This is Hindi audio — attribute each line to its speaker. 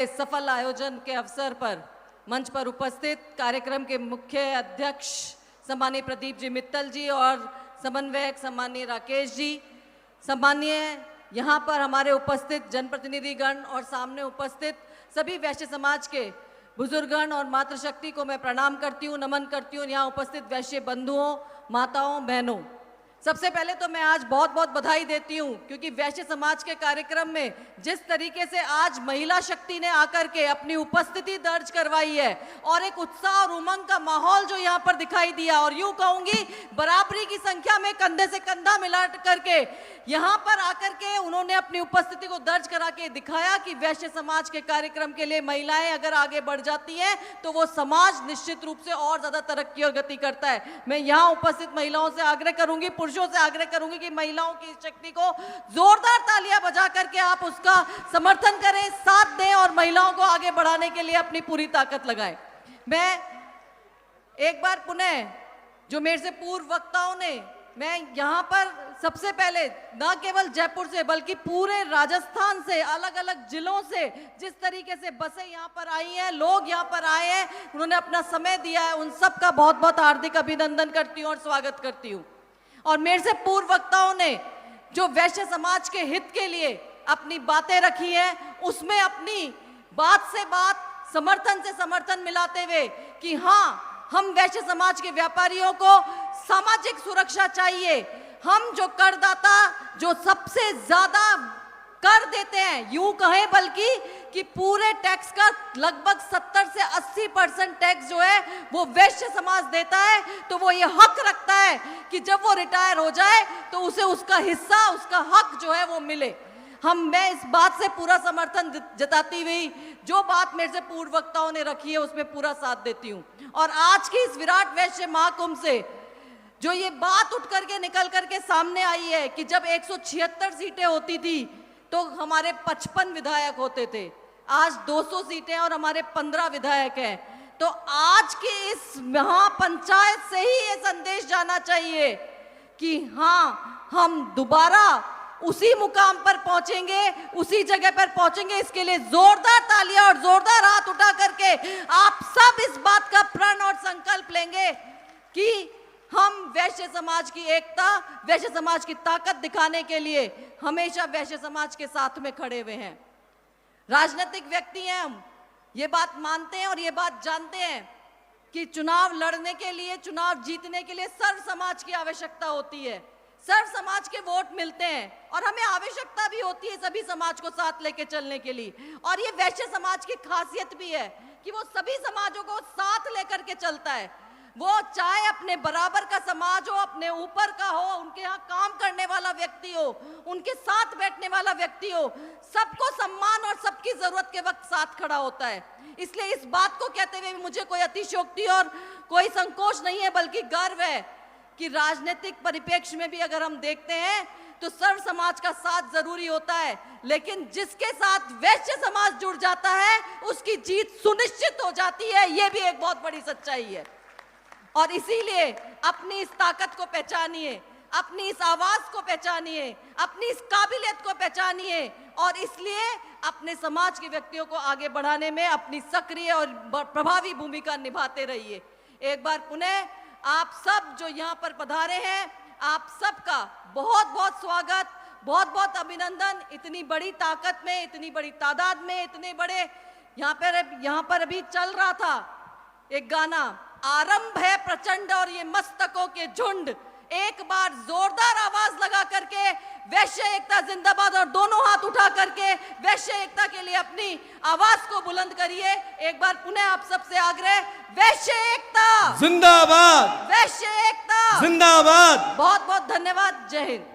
Speaker 1: इस सफल आयोजन के अवसर पर मंच पर उपस्थित कार्यक्रम के मुख्य अध्यक्ष सम्मानीय प्रदीप जी मित्तल जी और समन्वयक सम्मानीय राकेश जी, सम्मानीय यहाँ पर हमारे उपस्थित जनप्रतिनिधिगण और सामने उपस्थित सभी वैश्य समाज के बुजुर्गगण और मातृशक्ति को मैं प्रणाम करती हूँ, नमन करती हूँ। यहाँ उपस्थित वैश्य बंधुओं, माताओं, बहनों, सबसे पहले तो मैं आज बहुत बहुत बधाई देती हूँ, क्योंकि वैश्य समाज के कार्यक्रम में जिस तरीके से आज महिला शक्ति ने आकर के अपनी उपस्थिति दर्ज करवाई है और एक उत्साह और उमंग का माहौल जो यहाँ पर दिखाई दिया, और यूं कहूंगी बराबरी की संख्या में कंधे से कंधा मिला करके यहाँ पर आकर के उन्होंने अपनी उपस्थिति को दर्ज करा के दिखाया कि वैश्य समाज के कार्यक्रम के लिए महिलाएं अगर आगे बढ़ जाती हैं तो वो समाज निश्चित रूप से और ज्यादा तरक्की और गति करता है। मैं यहाँ उपस्थित महिलाओं से आग्रह करूंगी, पुरुषों से आग्रह करूंगी कि महिलाओं की शक्ति को जोरदार तालियां बजा करके आप उसका समर्थन करें, साथ दें और महिलाओं को आगे बढ़ाने के लिए अपनी पूरी ताकत लगाएं। मैं एक बार पुनः जो मेरे से पूर्व वक्ताओं ने, मैं यहाँ पर सबसे पहले न केवल जयपुर से बल्कि पूरे राजस्थान से, अलग अलग जिलों से जिस तरीके से बसें यहाँ पर आई हैं, लोग यहाँ पर आए हैं, उन्होंने अपना समय दिया है, उन सब का बहुत बहुत हार्दिक अभिनंदन करती हूँ और स्वागत करती हूँ। और मेरे से पूर्व वक्ताओं ने जो वैश्य समाज के हित के लिए अपनी बातें रखी है, उसमें अपनी बात से बात, समर्थन से समर्थन मिलाते हुए कि हाँ, हम वैश्य समाज के व्यापारियों को सामाजिक सुरक्षा चाहिए। हम जो करदाता जो सबसे ज्यादा कर देते हैं, यूं कहें बल्कि कि पूरे टैक्स का लगभग 70 से 80% टैक्स जो है वो वैश्य समाज देता है, तो वो ये हक रखता है कि जब वो रिटायर हो जाए तो उसे उसका हिस्सा, उसका हक जो है वो मिले। मैं इस बात से पूरा समर्थन जताती हुई जो बात मेरे से पूर्व वक्ताओं ने रखी है उसमें पूरा साथ देती हूँ। और आज की इस विराट वैश्य महाकुंभ से जो ये बात उठ करके निकल करके सामने आई है कि जब 176 सीटें होती थी तो हमारे 55 विधायक होते थे, आज 200 सीटें और हमारे 15 विधायक हैं। तो आज की इस महापंचायत से ही ये संदेश जाना चाहिए कि हाँ, हम दोबारा उसी मुकाम पर पहुंचेंगे, उसी जगह पर पहुंचेंगे। इसके लिए जोरदार तालियां और जोरदार हाथ उठा करके आप सब इस बात का प्रण और संकल्प लेंगे कि हम वैश्य समाज की एकता, वैश्य समाज की ताकत दिखाने के लिए हमेशा वैश्य समाज के साथ में खड़े हुए हैं। राजनीतिक व्यक्ति हैं हम, ये बात मानते हैं और ये बात जानते हैं कि चुनाव लड़ने के लिए, चुनाव जीतने के लिए सर्व समाज की आवश्यकता होती है, सर्व समाज के वोट मिलते हैं और हमें आवश्यकता भी होती है सभी समाज को साथ लेके चलने के लिए। और ये वैश्य समाज की खासियत भी है कि वो सभी समाजों को साथ लेकर के चलता है। वो चाहे अपने बराबर का समाज हो, अपने ऊपर का हो, उनके यहाँ काम करने वाला व्यक्ति हो, उनके साथ बैठने वाला व्यक्ति हो, सबको सम्मान और सबकी जरूरत के वक्त साथ खड़ा होता है। इसलिए इस बात को कहते हुए मुझे कोई अतिशयोक्ति और कोई संकोच नहीं है, बल्कि गर्व है कि राजनीतिक परिप्रेक्ष्य में भी अगर हम देखते हैं तो सर्व समाज का साथ जरूरी होता है, लेकिन जिसके साथ वैश्य समाज जुड़ जाता है उसकी जीत सुनिश्चित हो जाती है। यह भी एक बहुत बड़ी सच्चाई है। और इसीलिए अपनी इस ताकत को पहचानिए, अपनी इस आवाज को पहचानिए, अपनी इस काबिलियत को पहचानिए और इसलिए अपने समाज के व्यक्तियों को आगे बढ़ाने में अपनी सक्रिय और प्रभावी भूमिका निभाते रहिए। एक बार पुनः आप सब जो यहाँ पर पधारे हैं, आप सबका बहुत बहुत स्वागत, बहुत बहुत अभिनंदन। इतनी बड़ी ताकत में, इतनी बड़ी तादाद में, इतने बड़े यहाँ पर अभी चल रहा था एक गाना, आरंभ है प्रचंड और ये मस्तकों के झुंड। एक बार जोरदार आवाज लगा करके वैश्य एकता जिंदाबाद और दोनों हाथ उठा करके वैश्य एकता के लिए अपनी आवाज को बुलंद करिए। एक बार पुनः आप सबसे आग्रह, वैश्य एकता
Speaker 2: जिंदाबाद,
Speaker 1: वैश्य एकता
Speaker 2: जिंदाबाद।
Speaker 1: बहुत बहुत धन्यवाद। जय हिंद।